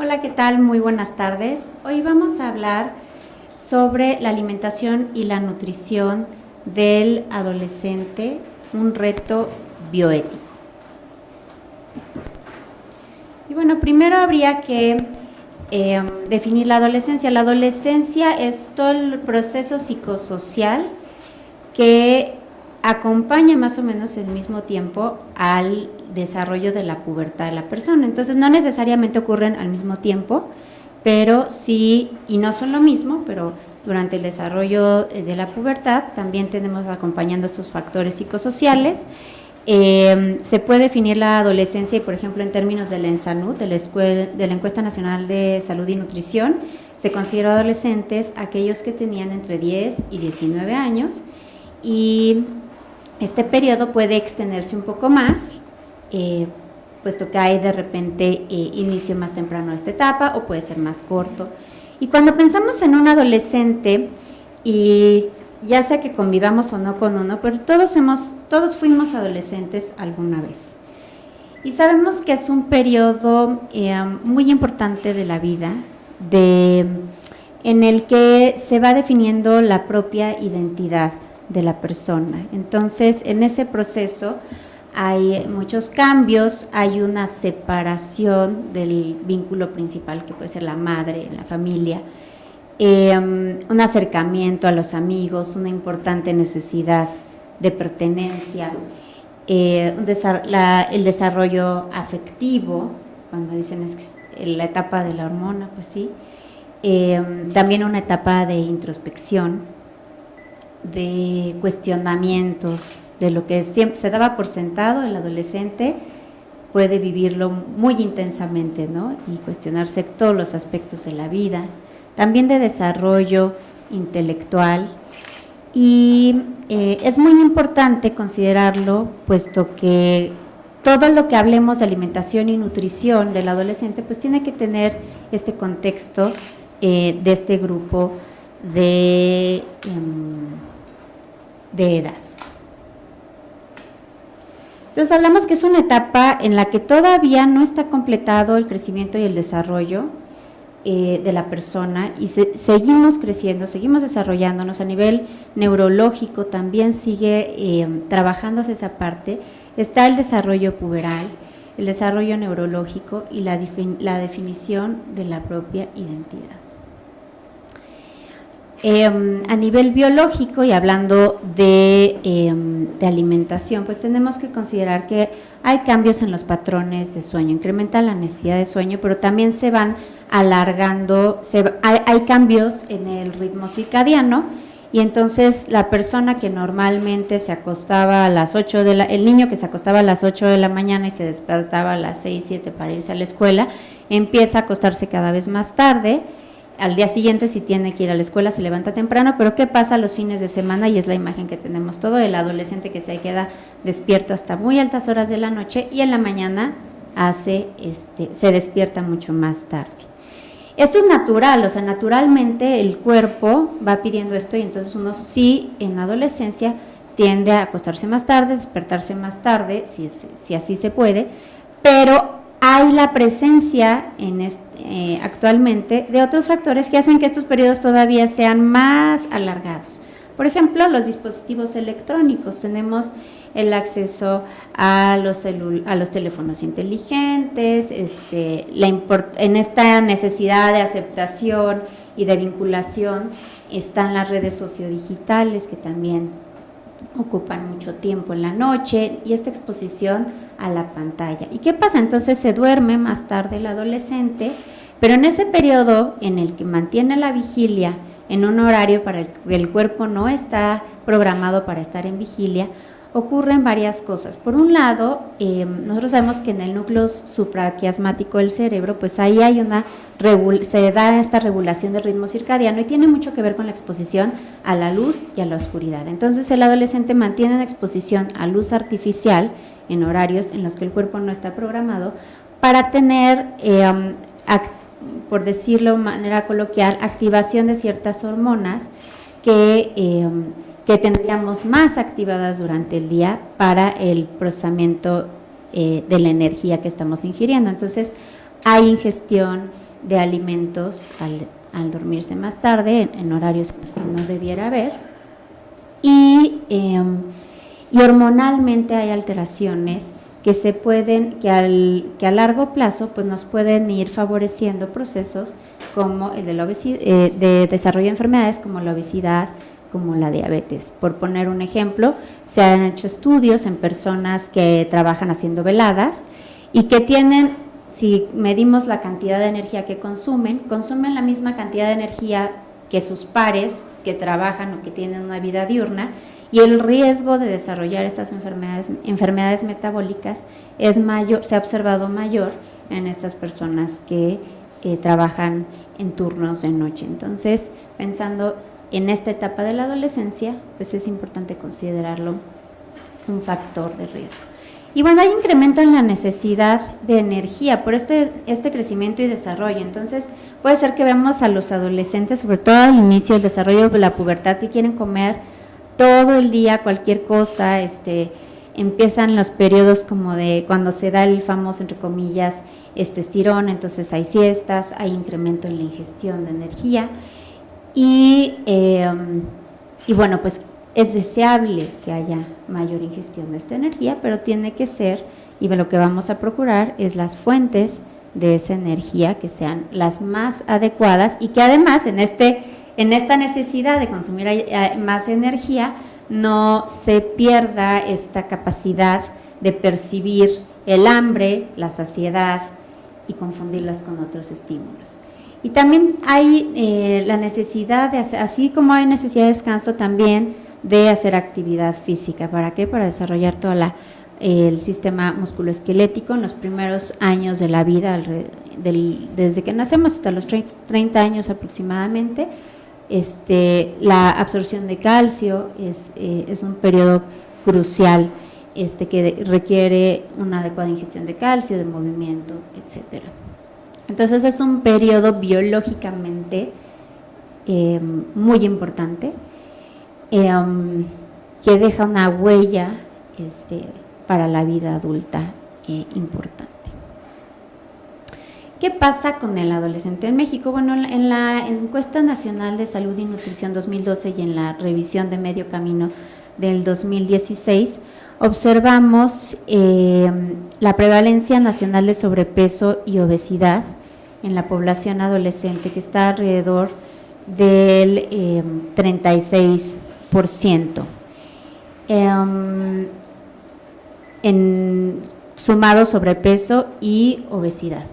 Hola, ¿qué tal? Muy buenas tardes. Hoy vamos a hablar sobre la alimentación y la nutrición del adolescente, un reto bioético. Y bueno, primero habría que definir la adolescencia. La adolescencia es todo el proceso psicosocial que acompaña más o menos al mismo tiempo al desarrollo de la pubertad de la persona. Entonces no necesariamente ocurren al mismo tiempo, pero sí, y no son lo mismo, pero durante el desarrollo de la pubertad también tenemos acompañando estos factores psicosociales. Se puede definir la adolescencia, por ejemplo, en términos de la ENSANUD, de la Encuesta Nacional de Salud y Nutrición. Se consideró adolescentes aquellos que tenían entre 10 y 19 años, y este periodo puede extenderse un poco más, puesto que hay de repente inicio más temprano de esta etapa, o puede ser más corto. Y cuando pensamos en un adolescente, y ya sea que convivamos o no con uno, pero todos fuimos adolescentes alguna vez. Y sabemos que es un periodo muy importante de la vida, en el que se va definiendo la propia identidad de la persona. Entonces, en ese proceso hay muchos cambios, hay una separación del vínculo principal, que puede ser la madre, la familia, un acercamiento a los amigos, una importante necesidad de pertenencia, el desarrollo afectivo, cuando dicen es que la etapa de la hormona, pues sí, también una etapa de introspección, de cuestionamientos, de lo que siempre se daba por sentado. El adolescente puede vivirlo muy intensamente, ¿no? Y cuestionarse todos los aspectos de la vida, también de desarrollo intelectual. Y es muy importante considerarlo, puesto que todo lo que hablemos de alimentación y nutrición del adolescente, pues tiene que tener este contexto de este grupo de edad. Entonces hablamos que es una etapa en la que todavía no está completado el crecimiento y el desarrollo de la persona, y seguimos creciendo, seguimos desarrollándonos a nivel neurológico, también sigue trabajándose esa parte. Está el desarrollo puberal, el desarrollo neurológico y la definición de la propia identidad. A nivel biológico, y hablando de alimentación, pues tenemos que considerar que hay cambios en los patrones de sueño, incrementa la necesidad de sueño, pero también se van alargando, hay cambios en el ritmo circadiano, y entonces la persona que normalmente se acostaba a las 8 el niño que se acostaba a las 8 de la mañana y se despertaba a las 6, 7 para irse a la escuela, empieza a acostarse cada vez más tarde. Al día siguiente, si tiene que ir a la escuela, se levanta temprano, pero ¿qué pasa los fines de semana? Y es la imagen que tenemos todo, el adolescente que se queda despierto hasta muy altas horas de la noche, y en la mañana se despierta mucho más tarde. Esto es natural, o sea, naturalmente el cuerpo va pidiendo esto, y entonces uno sí en adolescencia tiende a acostarse más tarde, despertarse más tarde, si así se puede, pero hay la presencia actualmente de otros factores que hacen que estos periodos todavía sean más alargados. Por ejemplo, los dispositivos electrónicos. Tenemos el acceso a los teléfonos inteligentes, en esta necesidad de aceptación y de vinculación están las redes sociodigitales, que también ocupan mucho tiempo en la noche, y esta exposición a la pantalla. ¿Y qué pasa? Entonces se duerme más tarde el adolescente, pero en ese periodo en el que mantiene la vigilia en un horario para el cuerpo no está programado para estar en vigilia, ocurren varias cosas. Por un lado, nosotros sabemos que en el núcleo supraquiasmático del cerebro, pues ahí hay se da esta regulación del ritmo circadiano, y tiene mucho que ver con la exposición a la luz y a la oscuridad. Entonces el adolescente mantiene una exposición a luz artificial en horarios en los que el cuerpo no está programado, para tener, por decirlo de manera coloquial, activación de ciertas hormonas que tendríamos más activadas durante el día para el procesamiento de la energía que estamos ingiriendo. Entonces hay ingestión de alimentos al dormirse más tarde, en horarios pues, que no debiera haber. Y hormonalmente hay alteraciones que a largo plazo pues nos pueden ir favoreciendo procesos como el de la obesidad, de desarrollo de enfermedades como la obesidad, como la diabetes. Por poner un ejemplo, se han hecho estudios en personas que trabajan haciendo veladas y que tienen, si medimos la cantidad de energía que consumen la misma cantidad de energía que sus pares que trabajan o que tienen una vida diurna, y el riesgo de desarrollar estas enfermedades metabólicas es mayor, se ha observado mayor en estas personas que trabajan en turnos de noche. Entonces, pensando en esta etapa de la adolescencia, pues es importante considerarlo un factor de riesgo. Y bueno, hay incremento en la necesidad de energía por este crecimiento y desarrollo. Entonces, puede ser que vemos a los adolescentes, sobre todo al inicio del desarrollo de la pubertad, que quieren comer todo el día cualquier cosa. Empiezan los periodos como de cuando se da el famoso, entre comillas, estirón, entonces hay siestas, hay incremento en la ingestión de energía y bueno, pues es deseable que haya mayor ingestión de esta energía, pero tiene que ser, y lo que vamos a procurar es las fuentes de esa energía que sean las más adecuadas y que además en esta necesidad de consumir más energía no se pierda esta capacidad de percibir el hambre, la saciedad y confundirlas con otros estímulos. Y también hay la necesidad de hacer, así como hay necesidad de descanso, también de hacer actividad física. ¿Para qué? Para desarrollar todo el sistema musculoesquelético en los primeros años de la vida, desde que nacemos hasta los 30 años aproximadamente. La absorción de calcio es un periodo crucial que requiere una adecuada ingestión de calcio, de movimiento, etcétera. Entonces es un periodo biológicamente muy importante que deja una huella para la vida adulta importante. ¿Qué pasa con el adolescente en México? Bueno, en la Encuesta Nacional de Salud y Nutrición 2012 y en la revisión de Medio Camino del 2016, observamos la prevalencia nacional de sobrepeso y obesidad en la población adolescente, que está alrededor del 36%. Sumado sobrepeso y obesidad.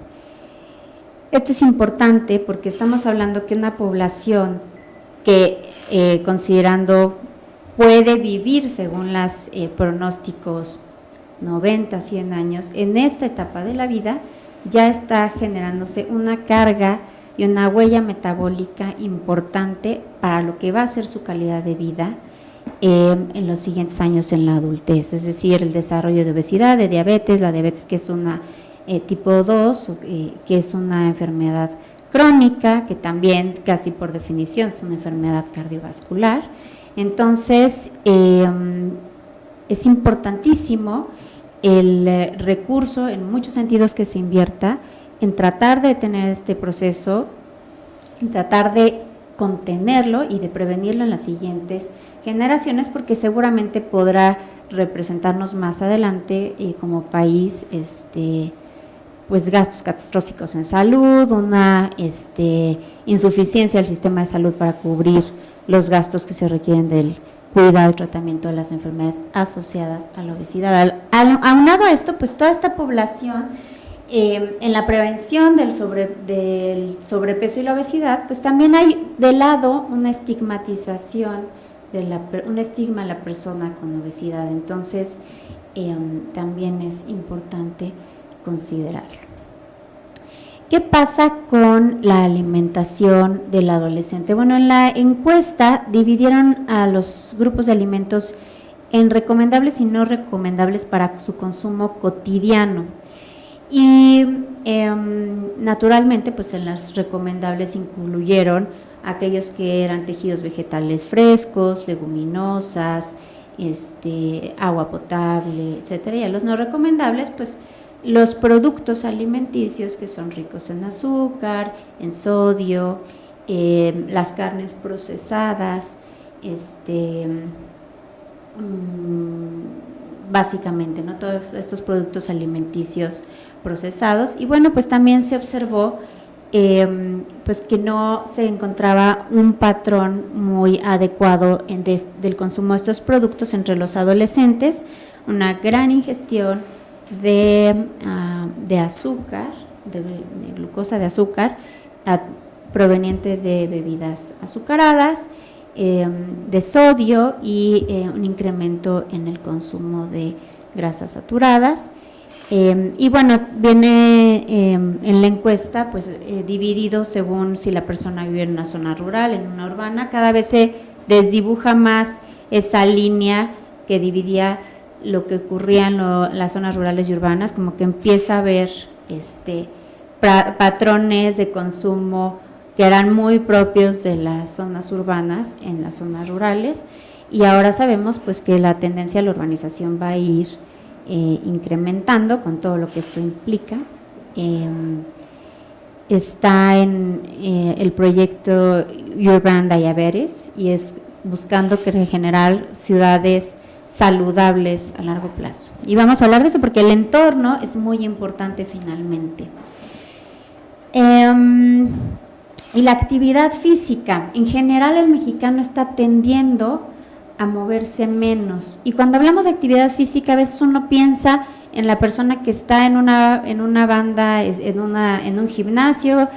Esto es importante porque estamos hablando que una población que, considerando, puede vivir según los pronósticos 90, 100 años, en esta etapa de la vida ya está generándose una carga y una huella metabólica importante para lo que va a ser su calidad de vida en los siguientes años en la adultez, es decir, el desarrollo de obesidad, de diabetes, la diabetes que es una tipo 2, que es una enfermedad crónica, que también casi por definición es una enfermedad cardiovascular. Entonces, es importantísimo el recurso, en muchos sentidos, que se invierta en tratar de detener este proceso, en tratar de contenerlo y de prevenirlo en las siguientes generaciones, porque seguramente podrá representarnos más adelante como país pues gastos catastróficos en salud, una insuficiencia del sistema de salud para cubrir los gastos que se requieren del cuidado y tratamiento de las enfermedades asociadas a la obesidad. Aunado a esto, pues toda esta población en la prevención del sobrepeso y la obesidad, pues también hay de lado una estigmatización, un estigma a la persona con obesidad. Entonces, también es importante considerarlo. ¿Qué pasa con la alimentación del adolescente? Bueno, en la encuesta dividieron a los grupos de alimentos en recomendables y no recomendables para su consumo cotidiano. Y naturalmente, pues en las recomendables incluyeron aquellos que eran tejidos vegetales frescos, leguminosas, agua potable, etcétera. Y a los no recomendables, pues los productos alimenticios que son ricos en azúcar, en sodio, las carnes procesadas, básicamente, ¿no? Todos estos productos alimenticios procesados. Y bueno, pues también se observó pues que no se encontraba un patrón muy adecuado del consumo de estos productos entre los adolescentes, una gran ingestión de azúcar, de glucosa de azúcar, proveniente de bebidas azucaradas, de sodio y un incremento en el consumo de grasas saturadas. Y bueno, viene en la encuesta pues dividido según si la persona vive en una zona rural, en una urbana. Cada vez se desdibuja más esa línea que dividía lo que ocurría en las zonas rurales y urbanas, como que empieza a haber patrones de consumo que eran muy propios de las zonas urbanas en las zonas rurales, y ahora sabemos pues que la tendencia a la urbanización va a ir incrementando con todo lo que esto implica. Está en el proyecto Urban Diabetes y es buscando generar ciudades saludables a largo plazo. Y vamos a hablar de eso porque el entorno es muy importante finalmente. Y la actividad física, en general el mexicano está tendiendo a moverse menos. Y cuando hablamos de actividad física, a veces uno piensa en la persona que está en una banda, en un gimnasio,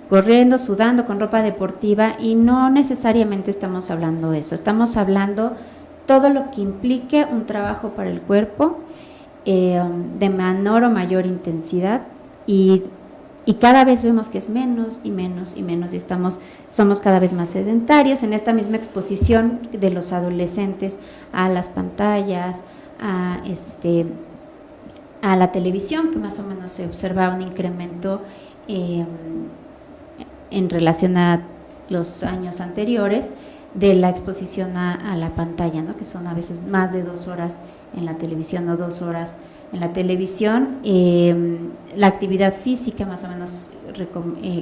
corriendo, sudando con ropa deportiva, y no necesariamente estamos hablando de eso. Estamos hablando todo lo que implique un trabajo para el cuerpo de menor o mayor intensidad, y cada vez vemos que es menos y menos y menos, y somos cada vez más sedentarios. En esta misma exposición de los adolescentes a las pantallas, a la televisión, que más o menos se observa un incremento en relación a los años anteriores de la exposición a la pantalla, ¿no? Que son a veces más de 2 horas en la televisión o 2 horas en la televisión. La actividad física más o menos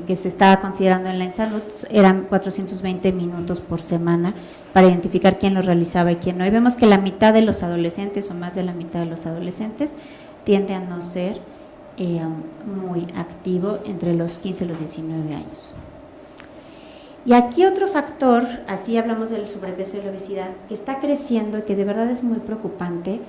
que se estaba considerando en la salud eran 420 minutos por semana para identificar quién lo realizaba y quién no. Y vemos que la mitad de los adolescentes, o más de la mitad de los adolescentes, tiende a no ser muy activo entre los 15 y los 19 años. Y aquí otro factor, así hablamos del sobrepeso y la obesidad, que está creciendo y que de verdad es muy preocupante,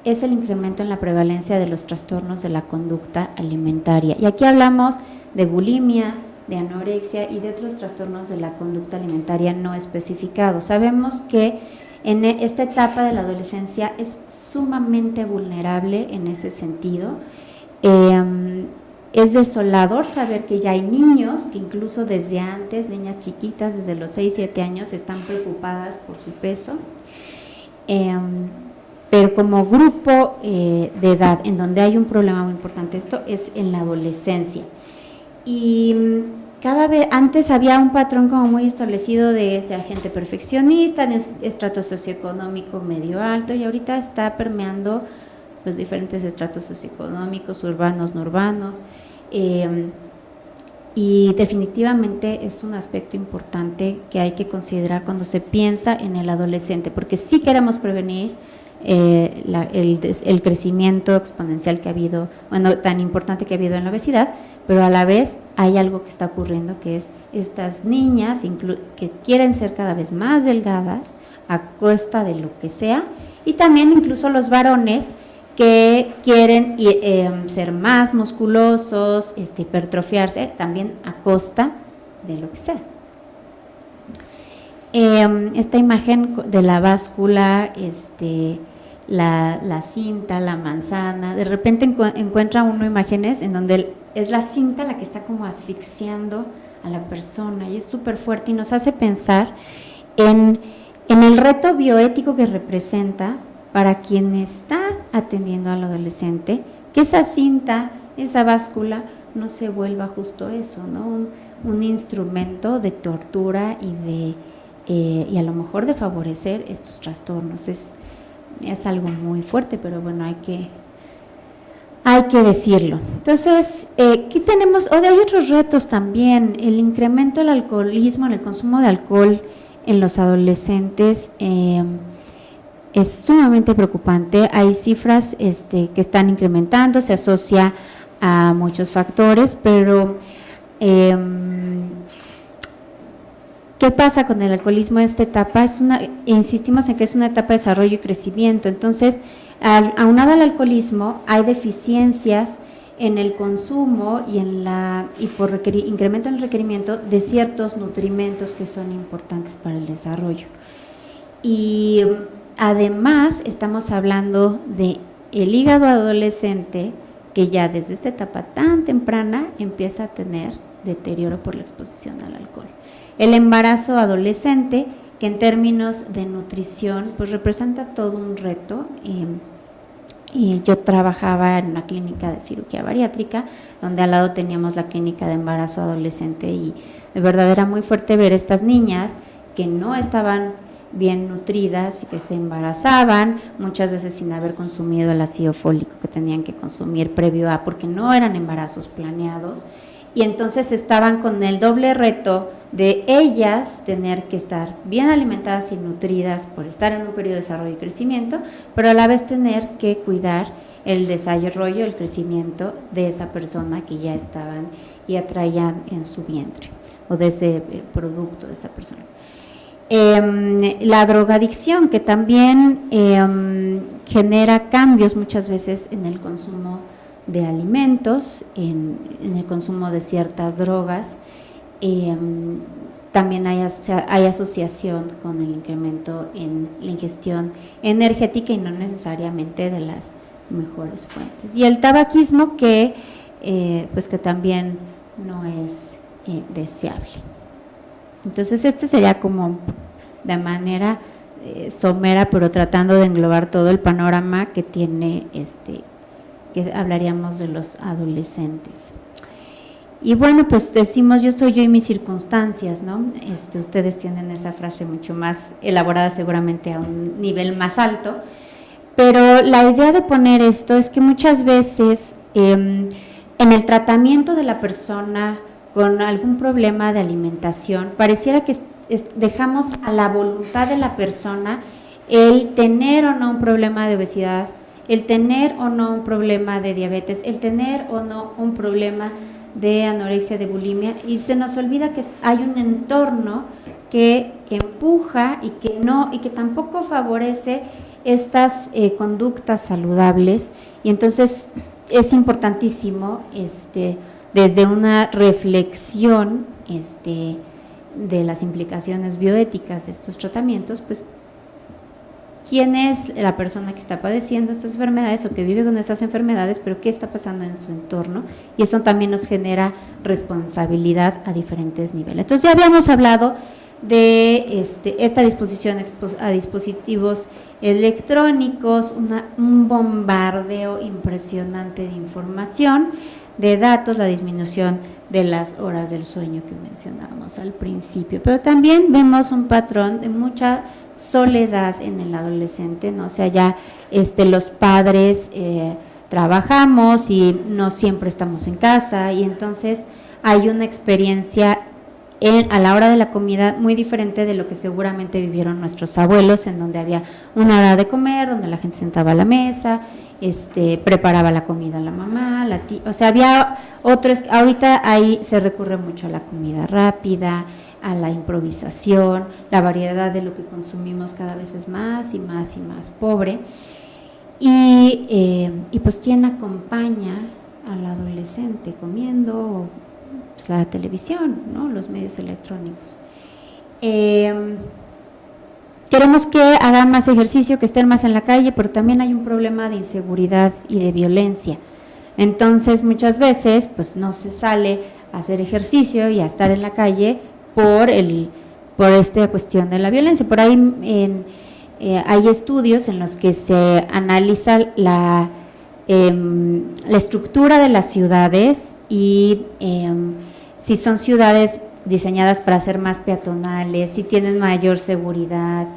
es el incremento en la prevalencia de los trastornos de la conducta alimentaria. Y aquí hablamos de bulimia, de anorexia y de otros trastornos de la conducta alimentaria no especificados. Sabemos que en esta etapa de la adolescencia es sumamente vulnerable en ese sentido. Es desolador saber que ya hay niños que incluso desde antes, niñas chiquitas, desde los 6, 7 años, están preocupadas por su peso. Pero como grupo de edad en donde hay un problema muy importante, esto es en la adolescencia. Y cada vez antes había un patrón como muy establecido de esa gente perfeccionista, de un estrato socioeconómico medio alto, y ahorita está permeando los diferentes estratos socioeconómicos, urbanos, no urbanos, y definitivamente es un aspecto importante que hay que considerar cuando se piensa en el adolescente, porque sí queremos prevenir el crecimiento exponencial que ha habido, bueno, tan importante que ha habido en la obesidad, pero a la vez hay algo que está ocurriendo, que es estas niñas que quieren ser cada vez más delgadas a costa de lo que sea, y también incluso los varones que quieren ser más musculosos, hipertrofiarse también a costa de lo que sea. Esta imagen de la báscula, la cinta, la manzana, de repente encuentra uno imágenes en donde es la cinta la que está como asfixiando a la persona, y es súper fuerte y nos hace pensar en el reto bioético que representa para quien está atendiendo al adolescente, que esa cinta, esa báscula no se vuelva justo eso, ¿no? Un instrumento de tortura y a lo mejor de favorecer estos trastornos. Es algo muy fuerte, pero bueno, hay hay que decirlo. Entonces, aquí tenemos, hay otros retos también, el incremento del alcoholismo, en el consumo de alcohol en los adolescentes es sumamente preocupante. Hay cifras que están incrementando, se asocia a muchos factores, pero ¿qué pasa con el alcoholismo en esta etapa? Insistimos en que es una etapa de desarrollo y crecimiento. Entonces, aunado al alcoholismo, hay deficiencias en el consumo y por incremento en el requerimiento de ciertos nutrimentos que son importantes para el desarrollo. Y además, estamos hablando de el hígado adolescente, que ya desde esta etapa tan temprana empieza a tener deterioro por la exposición al alcohol. El embarazo adolescente, que en términos de nutrición, pues representa todo un reto. Y yo trabajaba en una clínica de cirugía bariátrica, donde al lado teníamos la clínica de embarazo adolescente, y de verdad era muy fuerte ver estas niñas que no estaban bien nutridas y que se embarazaban, muchas veces sin haber consumido el ácido fólico que tenían que consumir previo a, porque no eran embarazos planeados, y entonces estaban con el doble reto de ellas tener que estar bien alimentadas y nutridas por estar en un periodo de desarrollo y crecimiento, pero a la vez tener que cuidar el desarrollo, el crecimiento de esa persona que ya estaban y atraían en su vientre, o de ese producto de esa persona. La drogadicción, que también genera cambios muchas veces en el consumo de alimentos, en el consumo de ciertas drogas. También hay asociación con el incremento en la ingestión energética y no necesariamente de las mejores fuentes. Y el tabaquismo, que pues que también no es deseable. Entonces sería como de manera somera, pero tratando de englobar todo el panorama que tiene que hablaríamos de los adolescentes. Y bueno, pues decimos yo soy yo y mis circunstancias, ¿no? Ustedes tienen esa frase mucho más elaborada, seguramente a un nivel más alto, pero la idea de poner esto es que muchas veces en el tratamiento de la persona con algún problema de alimentación, pareciera que dejamos a la voluntad de la persona el tener o no un problema de obesidad, el tener o no un problema de diabetes, el tener o no un problema de anorexia, de bulimia, y se nos olvida que hay un entorno que empuja y que tampoco favorece estas conductas saludables, y entonces es importantísimo desde una reflexión de las implicaciones bioéticas de estos tratamientos, pues quién es la persona que está padeciendo estas enfermedades o que vive con esas enfermedades, pero qué está pasando en su entorno, y eso también nos genera responsabilidad a diferentes niveles. Entonces ya habíamos hablado de esta disposición a dispositivos electrónicos, un bombardeo impresionante de información, de datos, la disminución de las horas del sueño que mencionábamos al principio, pero también vemos un patrón de mucha soledad en el adolescente, ¿no? O sea, ya los padres trabajamos y no siempre estamos en casa, y entonces hay una experiencia a la hora de la comida muy diferente de lo que seguramente vivieron nuestros abuelos, en donde había una hora de comer, donde la gente sentaba a la mesa, preparaba la comida la mamá, la tía, o sea, había otros. Ahorita ahí se recurre mucho a la comida rápida, a la improvisación, la variedad de lo que consumimos cada vez es más y más y más pobre, y pues ¿quién acompaña al adolescente comiendo? Pues la televisión, ¿no? Los medios electrónicos. Queremos que hagan más ejercicio, que estén más en la calle, pero también hay un problema de inseguridad y de violencia. Entonces muchas veces pues no se sale a hacer ejercicio y a estar en la calle por esta cuestión de la violencia. Por ahí hay estudios en los que se analiza la estructura de las ciudades y si son ciudades diseñadas para ser más peatonales, si tienen mayor seguridad,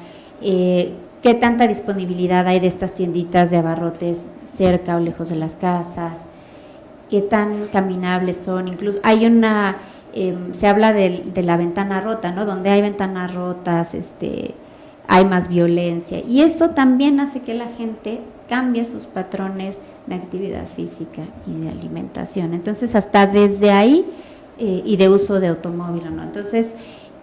qué tanta disponibilidad hay de estas tienditas de abarrotes cerca o lejos de las casas, qué tan caminables son. Incluso hay se habla de la ventana rota, ¿no? Donde hay ventanas rotas, hay más violencia, y eso también hace que la gente cambie sus patrones de actividad física y de alimentación. Entonces, hasta desde ahí, y de uso de automóvil, ¿no? Entonces,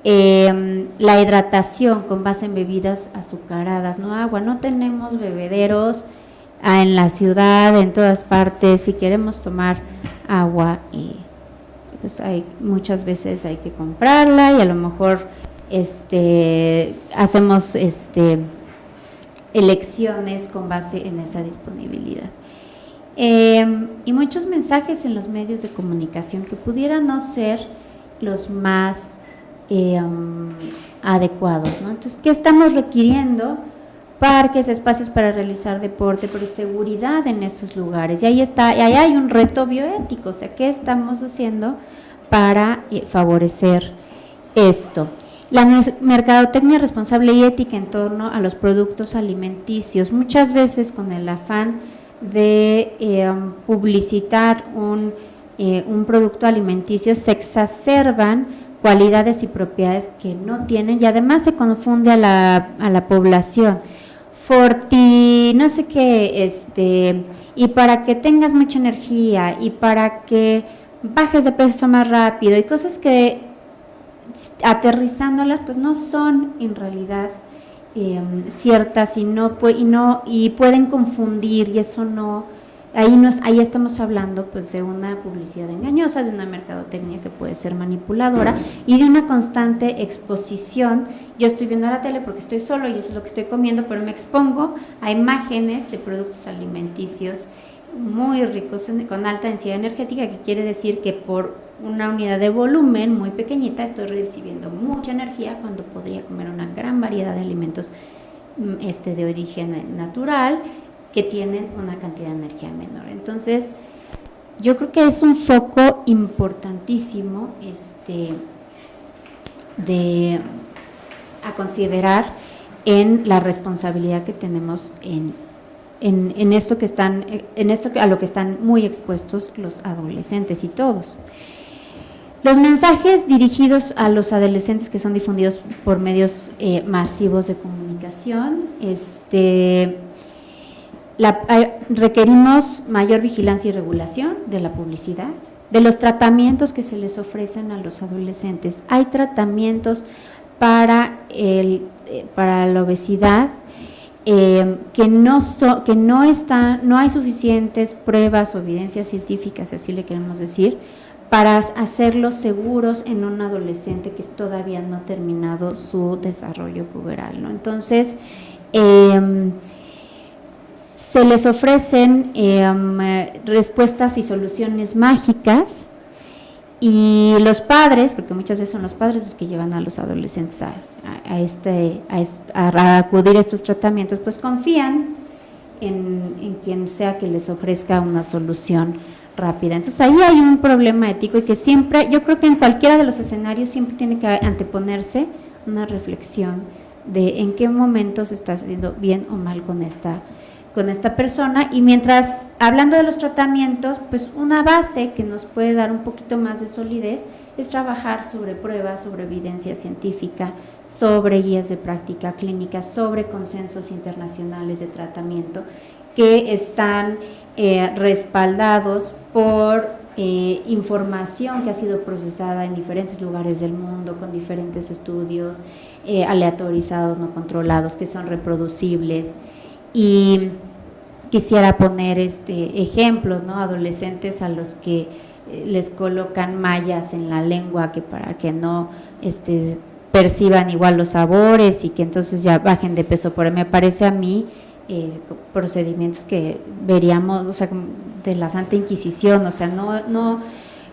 la hidratación con base en bebidas azucaradas, no agua, no tenemos bebederos en la ciudad, en todas partes. Si queremos tomar agua, pues muchas veces hay que comprarla, y a lo mejor hacemos elecciones con base en esa disponibilidad. Y muchos mensajes en los medios de comunicación que pudieran no ser los más adecuados, ¿no? Entonces, ¿qué estamos requiriendo? Parques, espacios para realizar deporte, pero seguridad en esos lugares. Y ahí hay un reto bioético, o sea, ¿qué estamos haciendo para favorecer esto? La mercadotecnia responsable y ética en torno a los productos alimenticios, muchas veces con el afán de publicitar un producto alimenticio, se exacerban cualidades y propiedades que no tienen, y además se confunde a la población. No sé qué, y para que tengas mucha energía, y para que bajes de peso más rápido, y cosas que aterrizándolas pues no son en realidad ciertas, y pueden confundir, y eso no, ahí estamos hablando pues de una publicidad engañosa, de una mercadotecnia que puede ser manipuladora, y de una constante exposición. Yo estoy viendo la tele porque estoy solo y eso es lo que estoy comiendo, pero me expongo a imágenes de productos alimenticios muy ricos con alta densidad energética, que quiere decir que por una unidad de volumen muy pequeñita estoy recibiendo mucha energía, cuando podría comer una gran variedad de alimentos de origen natural, que tienen una cantidad de energía menor. Entonces, yo creo que es un foco importantísimo a considerar en la responsabilidad que tenemos en esto a lo que están muy expuestos los adolescentes y todos. Los mensajes dirigidos a los adolescentes que son difundidos por medios masivos de comunicación, requerimos mayor vigilancia y regulación de la publicidad, de los tratamientos que se les ofrecen a los adolescentes. Hay tratamientos para la obesidad que no hay suficientes pruebas o evidencias científicas, así le queremos decir, para hacerlos seguros en un adolescente que todavía no ha terminado su desarrollo puberal, ¿no? Entonces, se les ofrecen respuestas y soluciones mágicas, y los padres, porque muchas veces son los padres los que llevan a los adolescentes a acudir a estos tratamientos, pues confían en quien sea que les ofrezca una solución rápida. Entonces ahí hay un problema ético, y que siempre, yo creo que en cualquiera de los escenarios siempre tiene que anteponerse una reflexión de en qué momento se está haciendo bien o mal con esta persona. Y mientras, hablando de los tratamientos, pues una base que nos puede dar un poquito más de solidez es trabajar sobre pruebas, sobre evidencia científica, sobre guías de práctica clínica, sobre consensos internacionales de tratamiento que están respaldados por información que ha sido procesada en diferentes lugares del mundo, con diferentes estudios aleatorizados, no controlados, que son reproducibles. Y quisiera poner ejemplos, ¿no? Adolescentes a los que les colocan mallas en la lengua para que no perciban igual los sabores, y que entonces ya bajen de peso. Por ahí me parece a mí procedimientos que veríamos, o sea, de la Santa Inquisición, o sea,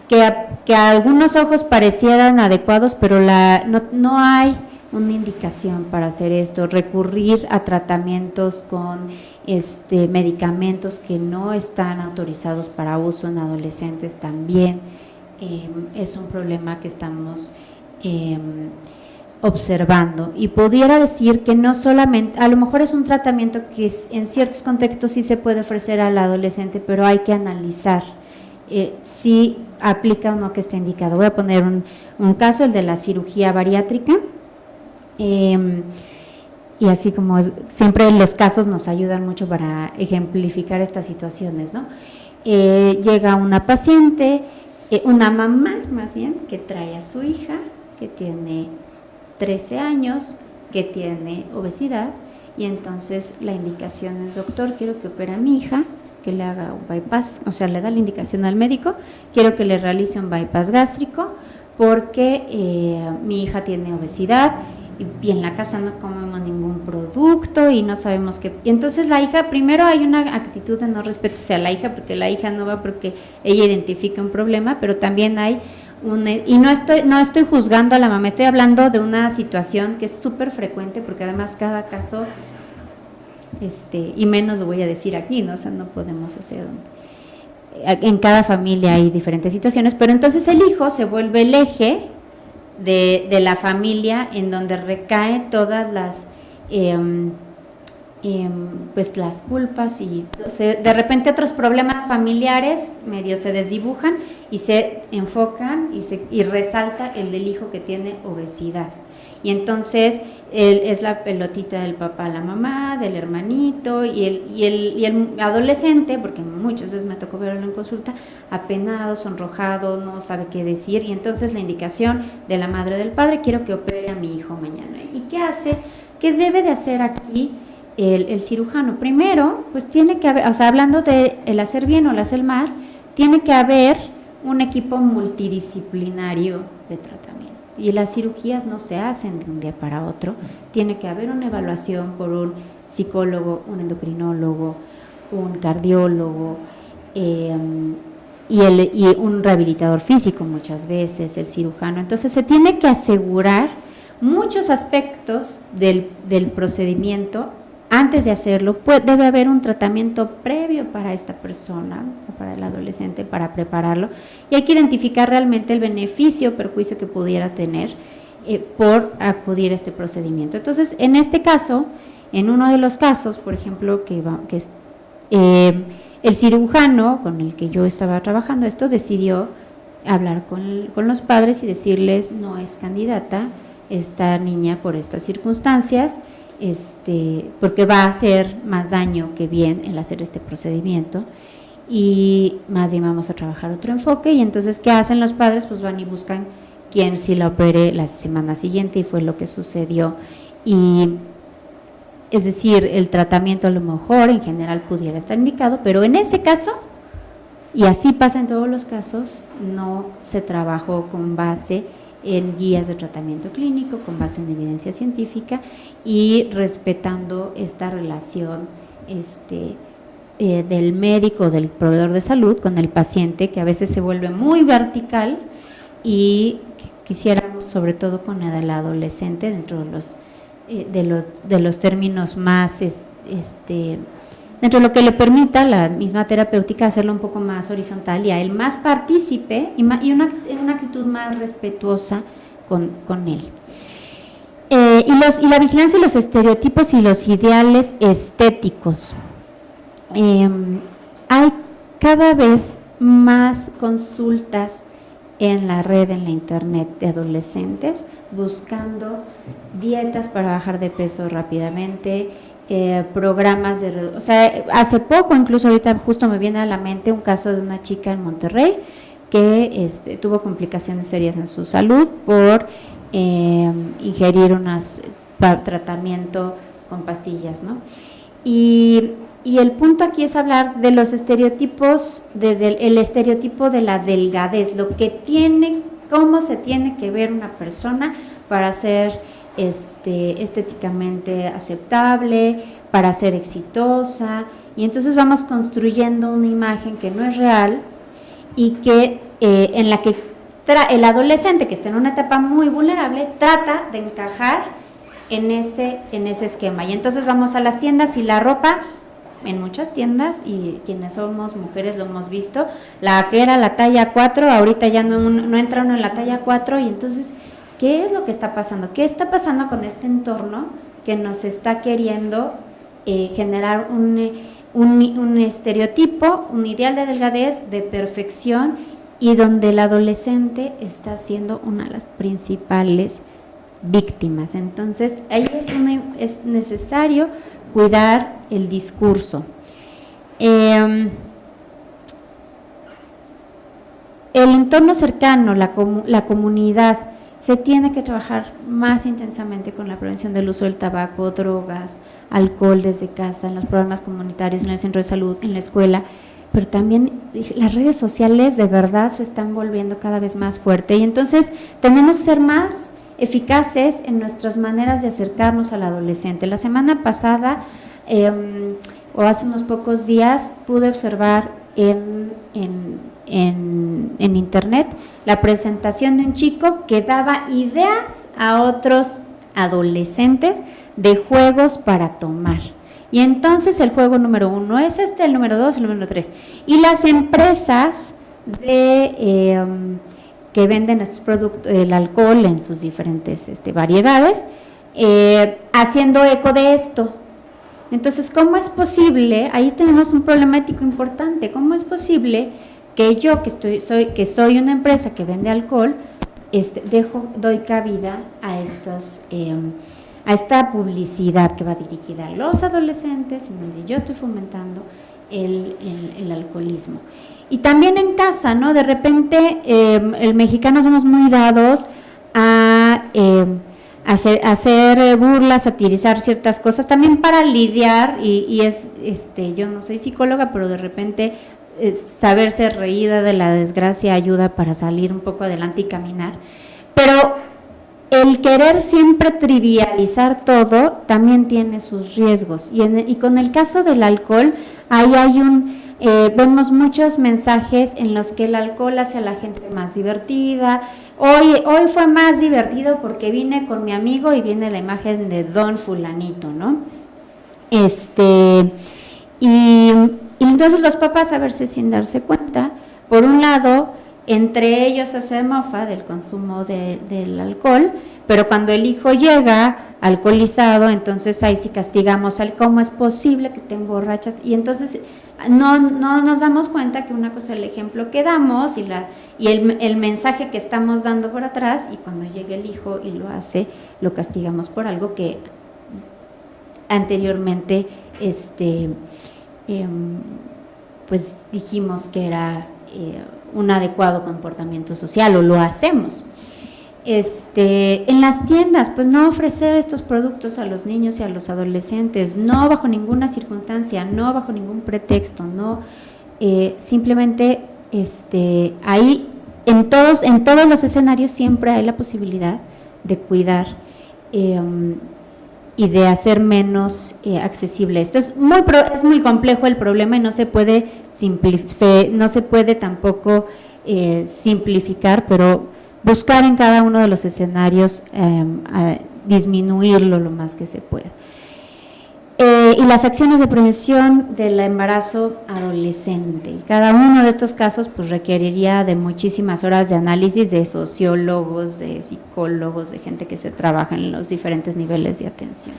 que a algunos ojos parecieran adecuados, pero no hay una indicación para hacer esto. Recurrir a tratamientos con medicamentos que no están autorizados para uso en adolescentes también es un problema que estamos observando. Y pudiera decir que no solamente, a lo mejor es un tratamiento que en ciertos contextos sí se puede ofrecer al adolescente, pero hay que analizar si aplica o no que esté indicado. Voy a poner un caso, el de la cirugía bariátrica, y así como siempre los casos nos ayudan mucho para ejemplificar estas situaciones, ¿no? Llega una paciente, una mamá más bien, que trae a su hija, que tiene 13 años, que tiene obesidad, y entonces la indicación es: doctor, quiero que opere a mi hija, que le haga un bypass, o sea, le da la indicación al médico, quiero que le realice un bypass gástrico porque mi hija tiene obesidad y en la casa no comemos ningún producto y no sabemos qué. Y entonces la hija, primero hay una actitud de no respeto hacia la hija, porque la hija no va porque ella identifica un problema, pero también hay y no estoy juzgando a la mamá, estoy hablando de una situación que es súper frecuente, porque además cada caso, y menos lo voy a decir aquí, ¿no? O sea, no podemos hacer, en cada familia hay diferentes situaciones, pero entonces el hijo se vuelve el eje de la familia, en donde recae todas las pues las culpas, y de repente otros problemas familiares medio se desdibujan y se enfocan y resalta el del hijo que tiene obesidad, y entonces es la pelotita del papá a la mamá, del hermanito, y el adolescente, porque muchas veces me tocó verlo en consulta, apenado, sonrojado, no sabe qué decir, y entonces la indicación de la madre o del padre: quiero que opere a mi hijo mañana. ¿Y qué hace? ¿Qué debe de hacer aquí el cirujano? Primero, pues tiene que haber, o sea, hablando de el hacer bien o el hacer mal, tiene que haber un equipo multidisciplinario de tratamiento. Y las cirugías no se hacen de un día para otro, tiene que haber una evaluación por un psicólogo, un endocrinólogo, un cardiólogo, y un rehabilitador físico muchas veces, el cirujano. Entonces se tiene que asegurar muchos aspectos del procedimiento. Antes de hacerlo, debe haber un tratamiento previo para esta persona, para el adolescente, para prepararlo, y hay que identificar realmente el beneficio o perjuicio que pudiera tener por acudir a este procedimiento. Entonces, en este caso, en uno de los casos, por ejemplo, que es el cirujano con el que yo estaba trabajando esto, decidió hablar con los padres y decirles: no es candidata esta niña por estas circunstancias, porque va a hacer más daño que bien el hacer este procedimiento, y más bien vamos a trabajar otro enfoque. Y entonces, ¿qué hacen los padres? Pues van y buscan quien sí la opere la semana siguiente, y fue lo que sucedió. Y es decir, el tratamiento a lo mejor en general pudiera estar indicado, pero en ese caso, y así pasa en todos los casos, no se trabajó con base en guías de tratamiento clínico, con base en evidencia científica y respetando esta relación del médico, del proveedor de salud con el paciente, que a veces se vuelve muy vertical, y quisiéramos, sobre todo con el adolescente, dentro de los términos más, dentro de lo que le permita la misma terapéutica, hacerlo un poco más horizontal y a él más partícipe y una actitud más respetuosa con él. Y la vigilancia y los estereotipos y los ideales estéticos. Hay cada vez más consultas en la red, en la internet, de adolescentes buscando dietas para bajar de peso rápidamente, programas o sea, hace poco, incluso ahorita justo me viene a la mente un caso de una chica en Monterrey que tuvo complicaciones serias en su salud por ingerir tratamiento con pastillas, ¿no? Y el punto aquí es hablar de los estereotipos, el estereotipo de la delgadez, cómo se tiene que ver una persona para ser estéticamente aceptable, para ser exitosa, y entonces vamos construyendo una imagen que no es real y que en la que el adolescente, que está en una etapa muy vulnerable, trata de encajar en ese esquema. Y entonces vamos a las tiendas y la ropa, en muchas tiendas, y quienes somos mujeres lo hemos visto, la que era la talla 4, ahorita ya no entra uno en la talla 4, y entonces, ¿qué es lo que está pasando? ¿Qué está pasando con este entorno que nos está queriendo generar un estereotipo, un ideal de delgadez, de perfección, y donde el adolescente está siendo una de las principales víctimas. Entonces, ahí es necesario cuidar el discurso. El entorno cercano, la comunidad, se tiene que trabajar más intensamente con la prevención del uso del tabaco, drogas, alcohol desde casa, en los programas comunitarios, en el centro de salud, en la escuela, pero también las redes sociales de verdad se están volviendo cada vez más fuertes, y entonces tenemos que ser más eficaces en nuestras maneras de acercarnos al adolescente. La semana pasada, o hace unos pocos días, pude observar en internet la presentación de un chico que daba ideas a otros adolescentes de juegos para tomar. Y entonces el juego número 1 es el número 2, el número 3. Y las empresas que venden esos productos, el alcohol en sus diferentes variedades, haciendo eco de esto. Entonces, ¿cómo es posible? Ahí tenemos un problema ético importante. ¿Cómo es posible que yo, que soy una empresa que vende alcohol, doy cabida a esta publicidad que va dirigida a los adolescentes, en donde yo estoy fomentando el alcoholismo? Y también en casa, ¿no? De repente, el mexicano somos muy dados a hacer burlas, satirizar ciertas cosas, también para lidiar, yo no soy psicóloga, pero de repente saberse reír de la desgracia ayuda para salir un poco adelante y caminar, pero el querer siempre trivializar todo también tiene sus riesgos, y con el caso del alcohol, ahí hay vemos muchos mensajes en los que el alcohol hace a la gente más divertida. Hoy fue más divertido porque vine con mi amigo y viene la imagen de don fulanito, ¿no? Y entonces los papás, a verse sin darse cuenta, por un lado, entre ellos se hace mofa del consumo del alcohol, pero cuando el hijo llega alcoholizado, entonces ahí sí castigamos cómo es posible que te emborrachas, y entonces no nos damos cuenta que una cosa es el ejemplo que damos y el mensaje que estamos dando por atrás, y cuando llega el hijo y lo hace, lo castigamos por algo que anteriormente pues dijimos que era un adecuado comportamiento social, o lo hacemos. En las tiendas, pues no ofrecer estos productos a los niños y a los adolescentes, no bajo ninguna circunstancia, no bajo ningún pretexto, no, simplemente ahí en todos los escenarios siempre hay la posibilidad de cuidar y de hacer menos accesible esto. Es muy complejo el problema, y no se puede tampoco simplificar, pero buscar en cada uno de los escenarios disminuirlo lo más que se pueda. Y las acciones de prevención del embarazo adolescente. Cada uno de estos casos pues requeriría de muchísimas horas de análisis de sociólogos, de psicólogos, de gente que se trabaja en los diferentes niveles de atención,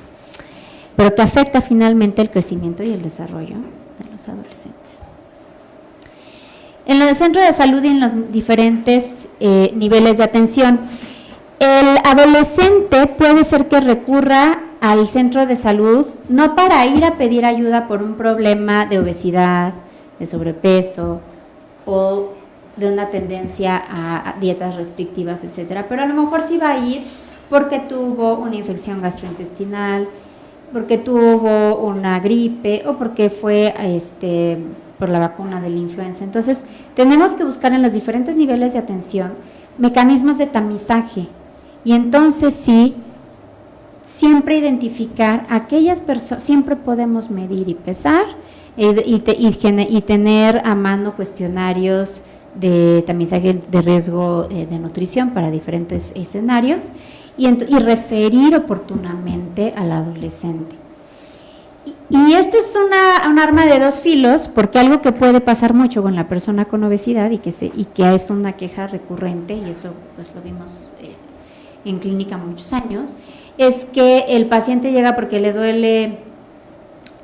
pero que afecta finalmente el crecimiento y el desarrollo de los adolescentes. En los centros de salud y en los diferentes niveles de atención, el adolescente puede ser que recurra al centro de salud no para ir a pedir ayuda por un problema de obesidad, de sobrepeso o de una tendencia a dietas restrictivas, etcétera, pero a lo mejor sí va a ir porque tuvo una infección gastrointestinal, porque tuvo una gripe o porque fue por la vacuna de la influenza. Entonces, tenemos que buscar en los diferentes niveles de atención mecanismos de tamizaje, y entonces sí, siempre identificar aquellas personas, siempre podemos medir y pesar y tener a mano cuestionarios de tamizaje de riesgo de nutrición para diferentes escenarios, y referir oportunamente al adolescente. Y este es un arma de dos filos, porque algo que puede pasar mucho con la persona con obesidad y que es una queja recurrente, y eso pues lo vimos en clínica muchos años, es que el paciente llega porque le duele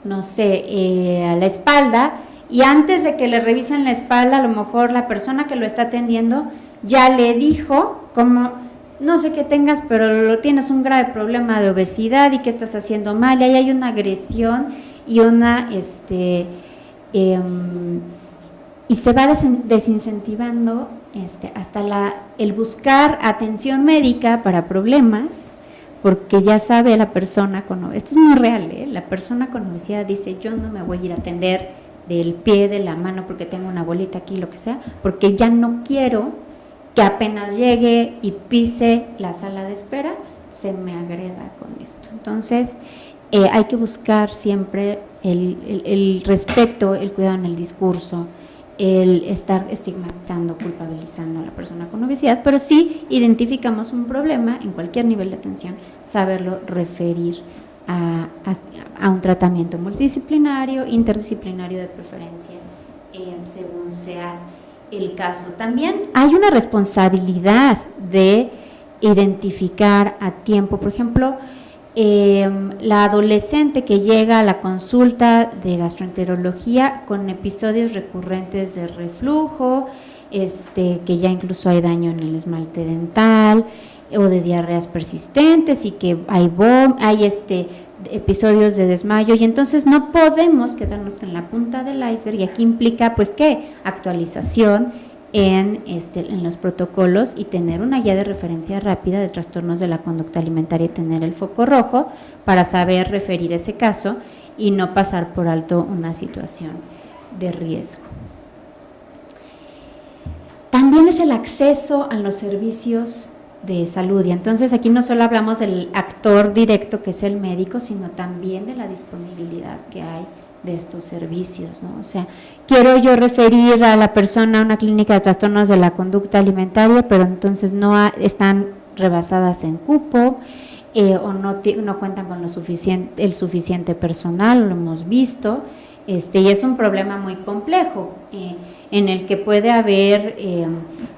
no sé, a la espalda, y antes de que le revisen la espalda, a lo mejor la persona que lo está atendiendo ya le dijo como, no sé qué tengas, pero tienes un grave problema de obesidad y que estás haciendo mal, y ahí hay una agresión y una, y se va desincentivando hasta el buscar atención médica para problemas, porque ya sabe la persona con obesidad, esto es muy real, la persona con obesidad dice, yo no me voy a ir a atender del pie, de la mano, porque tengo una bolita aquí, lo que sea, porque ya no quiero que apenas llegue y pise la sala de espera, se me agreda con esto. Entonces, hay que buscar siempre el respeto, el cuidado en el discurso, el estar estigmatizando, culpabilizando a la persona con obesidad, pero sí identificamos un problema en cualquier nivel de atención, saberlo referir a un tratamiento multidisciplinario, interdisciplinario de preferencia, según sea el caso. También hay una responsabilidad de identificar a tiempo, por ejemplo, la adolescente que llega a la consulta de gastroenterología con episodios recurrentes de reflujo, que ya incluso hay daño en el esmalte dental o de diarreas persistentes y que hay episodios de desmayo, y entonces no podemos quedarnos con la punta del iceberg, y aquí implica pues ¿qué? Actualización en los protocolos y tener una guía de referencia rápida de trastornos de la conducta alimentaria y tener el foco rojo para saber referir ese caso y no pasar por alto una situación de riesgo. También es el acceso a los servicios de salud, y entonces aquí no solo hablamos del actor directo que es el médico, sino también de la disponibilidad que hay de estos servicios, ¿no? O sea, quiero yo referir a la persona a una clínica de trastornos de la conducta alimentaria, pero entonces están rebasadas en cupo, o no cuentan con el suficiente personal, lo hemos visto, y es un problema muy complejo, en el que puede haber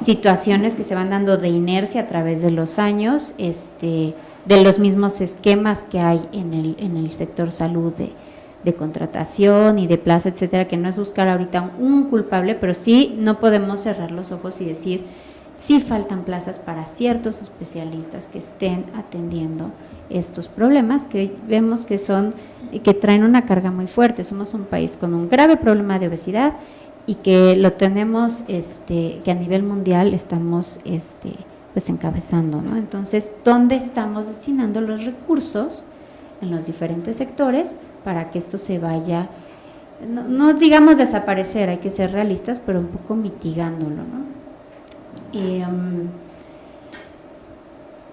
situaciones que se van dando de inercia a través de los años, de los mismos esquemas que hay en el sector salud de contratación y de plaza, etcétera, que no es buscar ahorita un culpable, pero sí no podemos cerrar los ojos y decir, sí faltan plazas para ciertos especialistas que estén atendiendo estos problemas que vemos que traen una carga muy fuerte. Somos un país con un grave problema de obesidad y que lo tenemos, que a nivel mundial estamos, pues encabezando, ¿no? Entonces, ¿dónde estamos destinando los recursos en los diferentes sectores para que esto se vaya, no digamos desaparecer, hay que ser realistas, pero un poco mitigándolo, ¿no?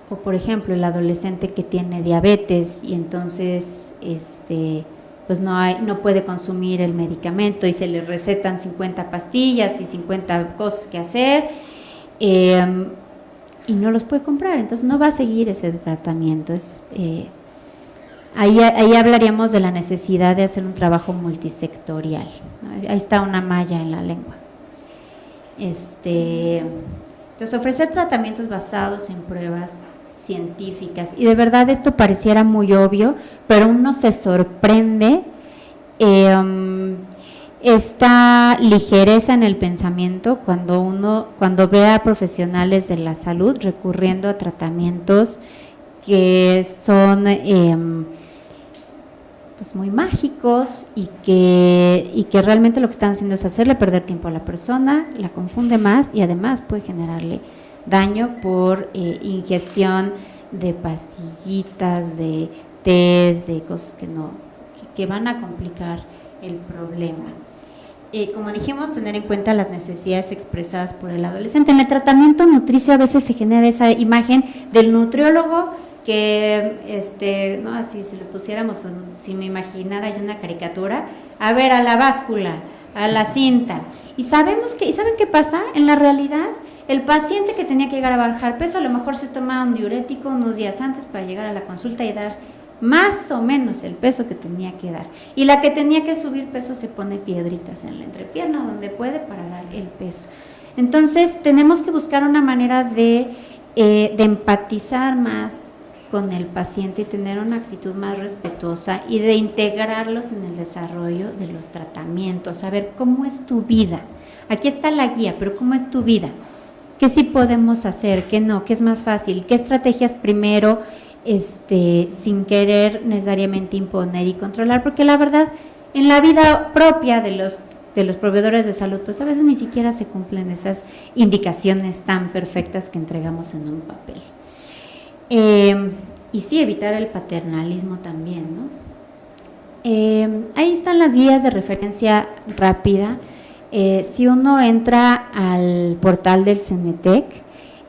O por ejemplo el adolescente que tiene diabetes y entonces pues no puede consumir el medicamento y se le recetan 50 pastillas y 50 cosas que hacer, y no los puede comprar, entonces no va a seguir ese tratamiento. Ahí hablaríamos de la necesidad de hacer un trabajo multisectorial, ¿no? Ahí está una malla en la lengua. Entonces, ofrecer tratamientos basados en pruebas científicas, y de verdad esto pareciera muy obvio, pero uno se sorprende esta ligereza en el pensamiento cuando ve a profesionales de la salud recurriendo a tratamientos que son pues muy mágicos y que realmente lo que están haciendo es hacerle perder tiempo a la persona, la confunde más y además puede generarle daño por ingestión de pastillitas, de tés, de cosas que van a complicar el problema. Como dijimos, tener en cuenta las necesidades expresadas por el adolescente. En el tratamiento nutricio a veces se genera esa imagen del nutriólogo que, no, así si lo pusiéramos, si me imaginara yo una caricatura, a ver, a la báscula, a la cinta, y ¿saben qué pasa? En la realidad, el paciente que tenía que llegar a bajar peso, a lo mejor se toma un diurético unos días antes para llegar a la consulta y dar más o menos el peso que tenía que dar, y la que tenía que subir peso se pone piedritas en la entrepierna donde puede para dar el peso. Entonces tenemos que buscar una manera de empatizar más con el paciente y tener una actitud más respetuosa y de integrarlos en el desarrollo de los tratamientos, saber cómo es tu vida. Aquí está la guía, pero ¿cómo es tu vida? ¿Qué sí podemos hacer? ¿Qué no? ¿Qué es más fácil? ¿Qué estrategias primero, sin querer necesariamente imponer y controlar? Porque la verdad, en la vida propia de los proveedores de salud, pues a veces ni siquiera se cumplen esas indicaciones tan perfectas que entregamos en un papel. Y sí, evitar el paternalismo también, ¿no? Ahí están las guías de referencia rápida. Si uno entra al portal del CENETEC,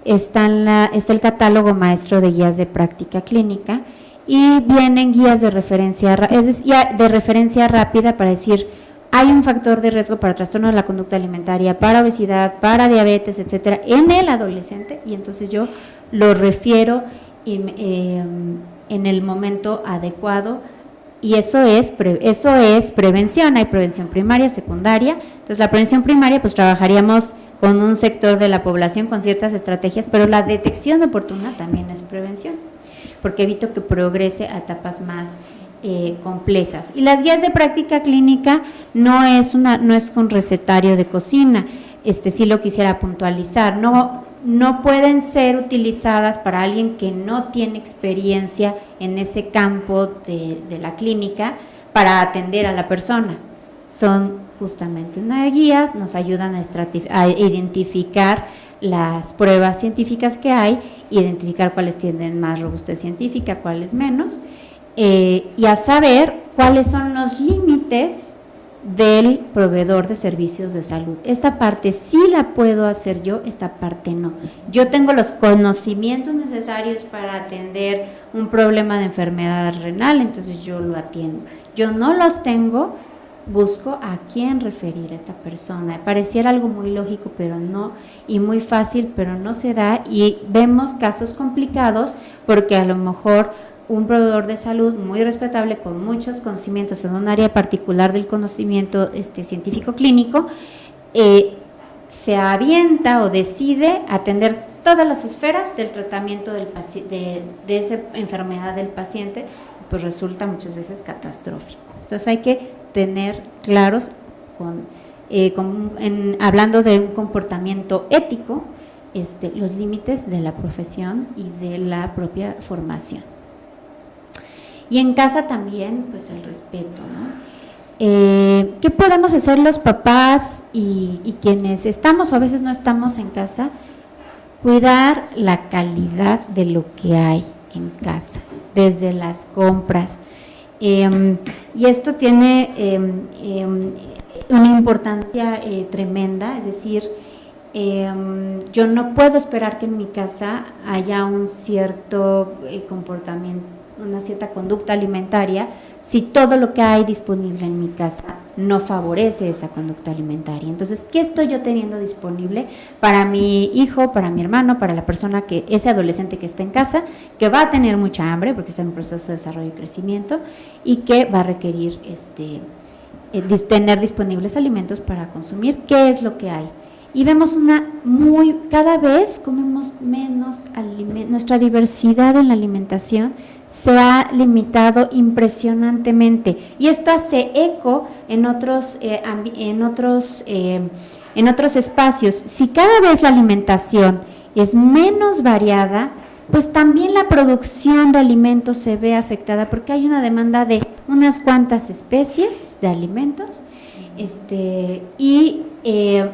está el catálogo maestro de guías de práctica clínica y vienen guías de referencia, de referencia rápida para decir, hay un factor de riesgo para trastorno de la conducta alimentaria, para obesidad, para diabetes, etcétera, en el adolescente, y entonces yo lo refiero en el momento adecuado. Y eso es prevención. Hay prevención primaria, secundaria. Entonces, la prevención primaria, pues trabajaríamos con un sector de la población con ciertas estrategias, pero la detección oportuna también es prevención, porque evito que progrese a etapas más complejas. Y las guías de práctica clínica no es con recetario de cocina. Sí lo quisiera puntualizar. No pueden ser utilizadas para alguien que no tiene experiencia en ese campo de la clínica para atender a la persona. Son justamente unas guías, nos ayudan a identificar las pruebas científicas que hay, identificar cuáles tienen más robustez científica, cuáles menos, y a saber cuáles son los límites del proveedor de servicios de salud. Esta parte sí la puedo hacer yo, esta parte no. Yo tengo los conocimientos necesarios para atender un problema de enfermedad renal, entonces yo lo atiendo. Yo no los tengo, busco a quién referir a esta persona. Pareciera algo muy lógico, pero no, y muy fácil, pero no se da, y vemos casos complicados porque a lo mejor un proveedor de salud muy respetable con muchos conocimientos en un área particular del conocimiento científico clínico se avienta o decide atender todas las esferas del tratamiento de esa enfermedad del paciente, pues resulta muchas veces catastrófico. Entonces hay que tener claros hablando de un comportamiento ético, los límites de la profesión y de la propia formación. Y en casa también, pues el respeto, ¿no? ¿Qué podemos hacer los papás y quienes estamos o a veces no estamos en casa? Cuidar la calidad de lo que hay en casa, desde las compras. Y esto tiene una importancia tremenda, es decir, yo no puedo esperar que en mi casa haya un cierto comportamiento, una cierta conducta alimentaria, si todo lo que hay disponible en mi casa no favorece esa conducta alimentaria. Entonces, ¿qué estoy yo teniendo disponible para mi hijo, para mi hermano, para la persona ese adolescente que está en casa, que va a tener mucha hambre porque está en un proceso de desarrollo y crecimiento y que va a requerir tener disponibles alimentos para consumir? ¿Qué es lo que hay? Y vemos cada vez comemos menos alimentos, nuestra diversidad en la alimentación se ha limitado impresionantemente, y esto hace eco en otros espacios. Si cada vez la alimentación es menos variada, pues también la producción de alimentos se ve afectada, porque hay una demanda de unas cuantas especies de alimentos,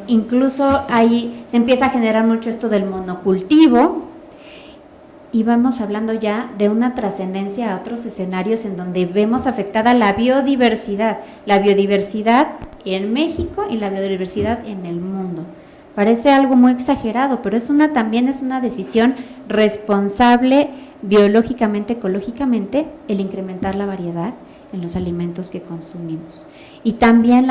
incluso ahí se empieza a generar mucho esto del monocultivo, y vamos hablando ya de una trascendencia a otros escenarios en donde vemos afectada la biodiversidad en México y la biodiversidad en el mundo. Parece algo muy exagerado, pero también es una decisión responsable biológicamente, ecológicamente, el incrementar la variedad en los alimentos que consumimos. Y también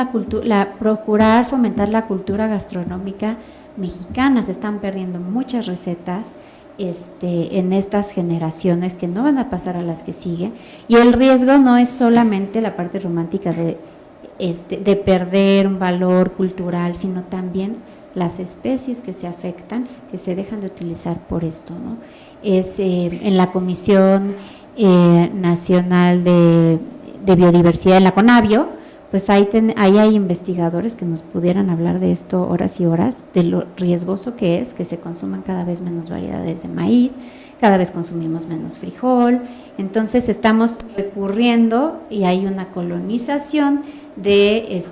procurar fomentar la cultura gastronómica mexicana. Se están perdiendo muchas recetas en estas generaciones que no van a pasar a las que siguen, y el riesgo no es solamente la parte romántica de perder un valor cultural, sino también las especies que se afectan, que se dejan de utilizar por esto, ¿no? es en la Comisión Nacional de Biodiversidad, en la CONABIO, pues ahí hay investigadores que nos pudieran hablar de esto horas y horas, de lo riesgoso que es que se consuman cada vez menos variedades de maíz, cada vez consumimos menos frijol, entonces estamos recurriendo y hay una colonización de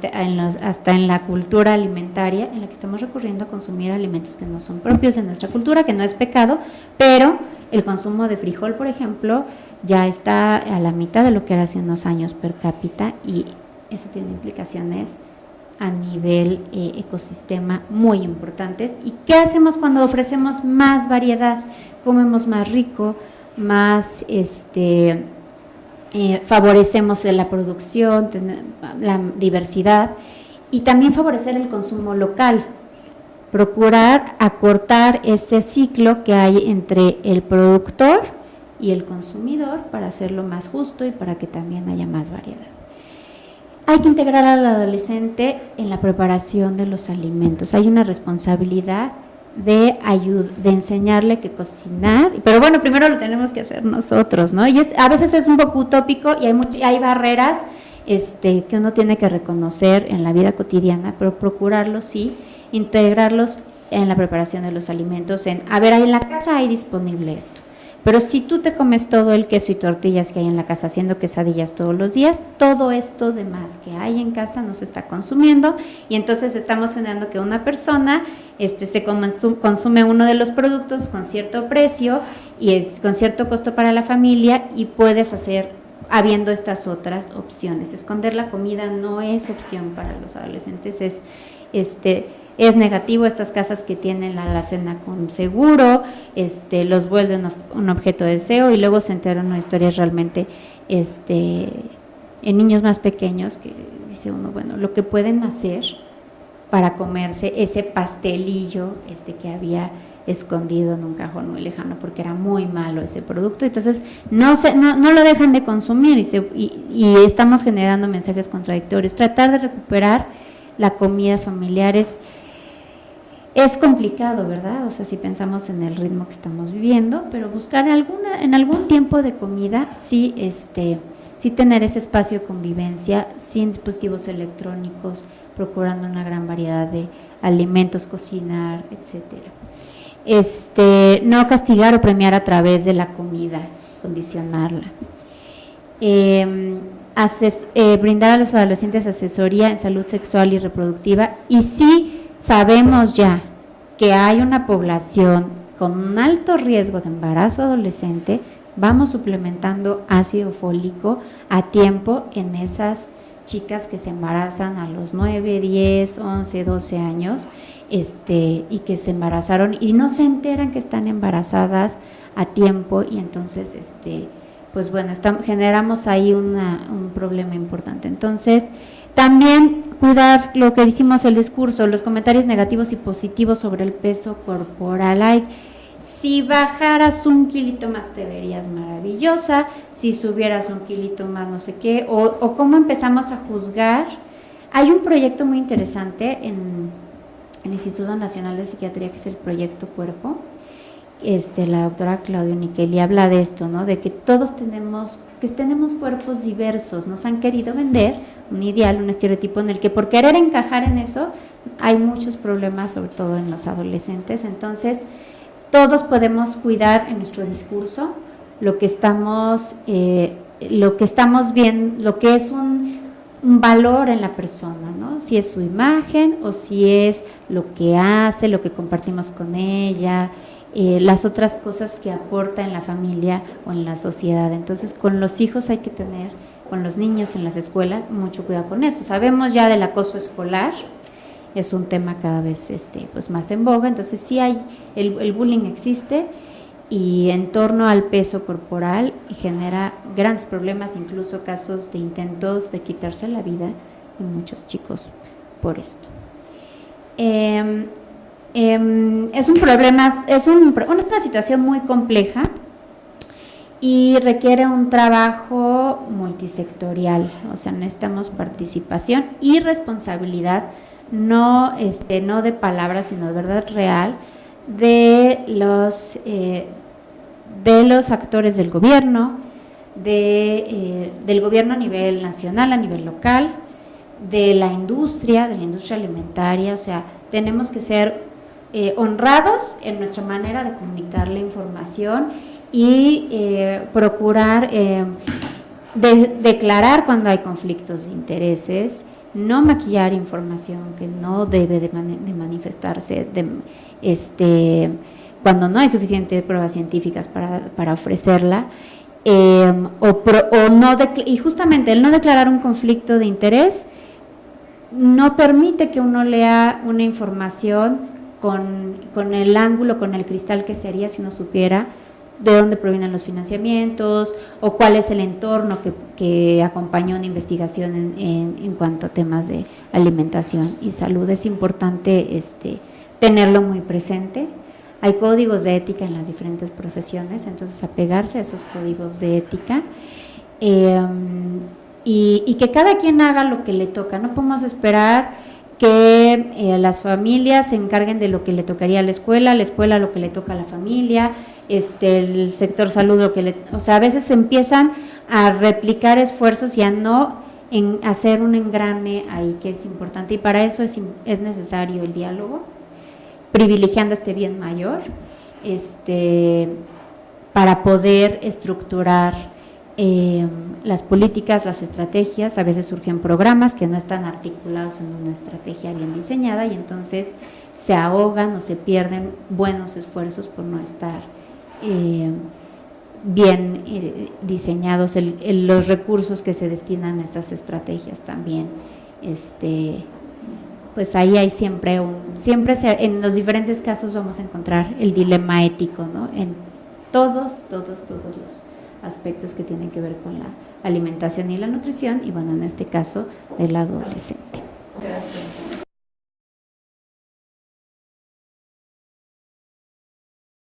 hasta en la cultura alimentaria en la que estamos recurriendo a consumir alimentos que no son propios de nuestra cultura, que no es pecado, pero el consumo de frijol, por ejemplo, ya está a la mitad de lo que era hace unos años per cápita y eso tiene implicaciones a nivel ecosistema muy importantes. ¿Y qué hacemos cuando ofrecemos más variedad? Comemos más rico, más favorecemos la producción, la diversidad y también favorecer el consumo local, procurar acortar ese ciclo que hay entre el productor y el consumidor para hacerlo más justo y para que también haya más variedad. Hay que integrar al adolescente en la preparación de los alimentos. Hay una responsabilidad de enseñarle que cocinar, pero bueno, primero lo tenemos que hacer nosotros, ¿no? Y a veces es un poco utópico y hay barreras que uno tiene que reconocer en la vida cotidiana, pero procurarlos sí, integrarlos en la preparación de los alimentos, ahí en la casa hay disponible esto. Pero si tú te comes todo el queso y tortillas que hay en la casa haciendo quesadillas todos los días, todo esto demás que hay en casa no se está consumiendo y entonces estamos generando que una persona se consume uno de los productos con cierto precio y con cierto costo para la familia y puedes hacer habiendo estas otras opciones. Esconder la comida no es opción para los adolescentes, es negativo. Estas casas que tienen la alacena con seguro, los vuelven un objeto de deseo y luego se enteran una historia realmente en niños más pequeños que dice uno, bueno, lo que pueden hacer para comerse ese pastelillo que había escondido en un cajón muy lejano porque era muy malo ese producto, entonces no lo dejan de consumir y estamos generando mensajes contradictorios. Tratar de recuperar la comida familiar es complicado, ¿verdad? O sea, si pensamos en el ritmo que estamos viviendo, pero buscar en algún tiempo de comida, sí tener ese espacio de convivencia, sin dispositivos electrónicos, procurando una gran variedad de alimentos, cocinar, etcétera. No castigar o premiar a través de la comida, condicionarla. Brindar a los adolescentes asesoría en salud sexual y reproductiva, y sí sabemos ya que hay una población con un alto riesgo de embarazo adolescente, vamos suplementando ácido fólico a tiempo en esas chicas que se embarazan a los 9, 10, 11, 12 años y que se embarazaron y no se enteran que están embarazadas a tiempo y entonces pues bueno, generamos ahí un problema importante. Entonces, también cuidar lo que dijimos, el discurso, los comentarios negativos y positivos sobre el peso corporal. Si bajaras un kilito más te verías maravillosa, si subieras un kilito más no sé qué, o cómo empezamos a juzgar. Hay un proyecto muy interesante en el Instituto Nacional de Psiquiatría que es el Proyecto Cuerpo. La doctora Claudia Niqueli habla de esto, ¿no? De que todos tenemos cuerpos diversos, nos han querido vender un ideal, un estereotipo en el que por querer encajar en eso hay muchos problemas, sobre todo en los adolescentes. Entonces, todos podemos cuidar en nuestro discurso lo que estamos viendo, lo que es un valor en la persona, ¿no? Si es su imagen o si es lo que hace, lo que compartimos con ella, las otras cosas que aporta en la familia o en la sociedad. Entonces, con los hijos hay que tener, con los niños en las escuelas, mucho cuidado con eso. Sabemos ya del acoso escolar, es un tema cada vez pues más en boga, entonces sí el bullying existe y en torno al peso corporal genera grandes problemas, incluso casos de intentos de quitarse la vida en muchos chicos por esto. Es un problema, es una situación muy compleja y requiere un trabajo multisectorial, o sea, necesitamos participación y responsabilidad, no de palabras, sino de verdad real, de de los actores del gobierno, del gobierno a nivel nacional, a nivel local, de la industria alimentaria. O sea, tenemos que ser honrados en nuestra manera de comunicar la información y procurar declarar cuando hay conflictos de intereses, no maquillar información que no debe de manifestarse, cuando no hay suficientes pruebas científicas para ofrecerla, y justamente el no declarar un conflicto de interés no permite que uno lea una información con el ángulo, con el cristal que sería si uno supiera de dónde provienen los financiamientos o cuál es el entorno que acompañó una investigación en cuanto a temas de alimentación y salud. Es importante tenerlo muy presente. Hay códigos de ética en las diferentes profesiones, entonces apegarse a esos códigos de ética y que cada quien haga lo que le toca. No podemos esperar que las familias se encarguen de lo que le tocaría a la escuela lo que le toca a la familia, el sector salud o sea, a veces se empiezan a replicar esfuerzos y a no hacer un engrane ahí que es importante, y para eso es necesario el diálogo, privilegiando este bien mayor, para poder estructurar las políticas, las estrategias. A veces surgen programas que no están articulados en una estrategia bien diseñada y entonces se ahogan o se pierden buenos esfuerzos por no estar bien diseñados los recursos que se destinan a estas estrategias también. Pues ahí hay siempre en los diferentes casos vamos a encontrar el dilema ético, ¿no? En todos los aspectos que tienen que ver con la alimentación y la nutrición, y bueno, en este caso del adolescente.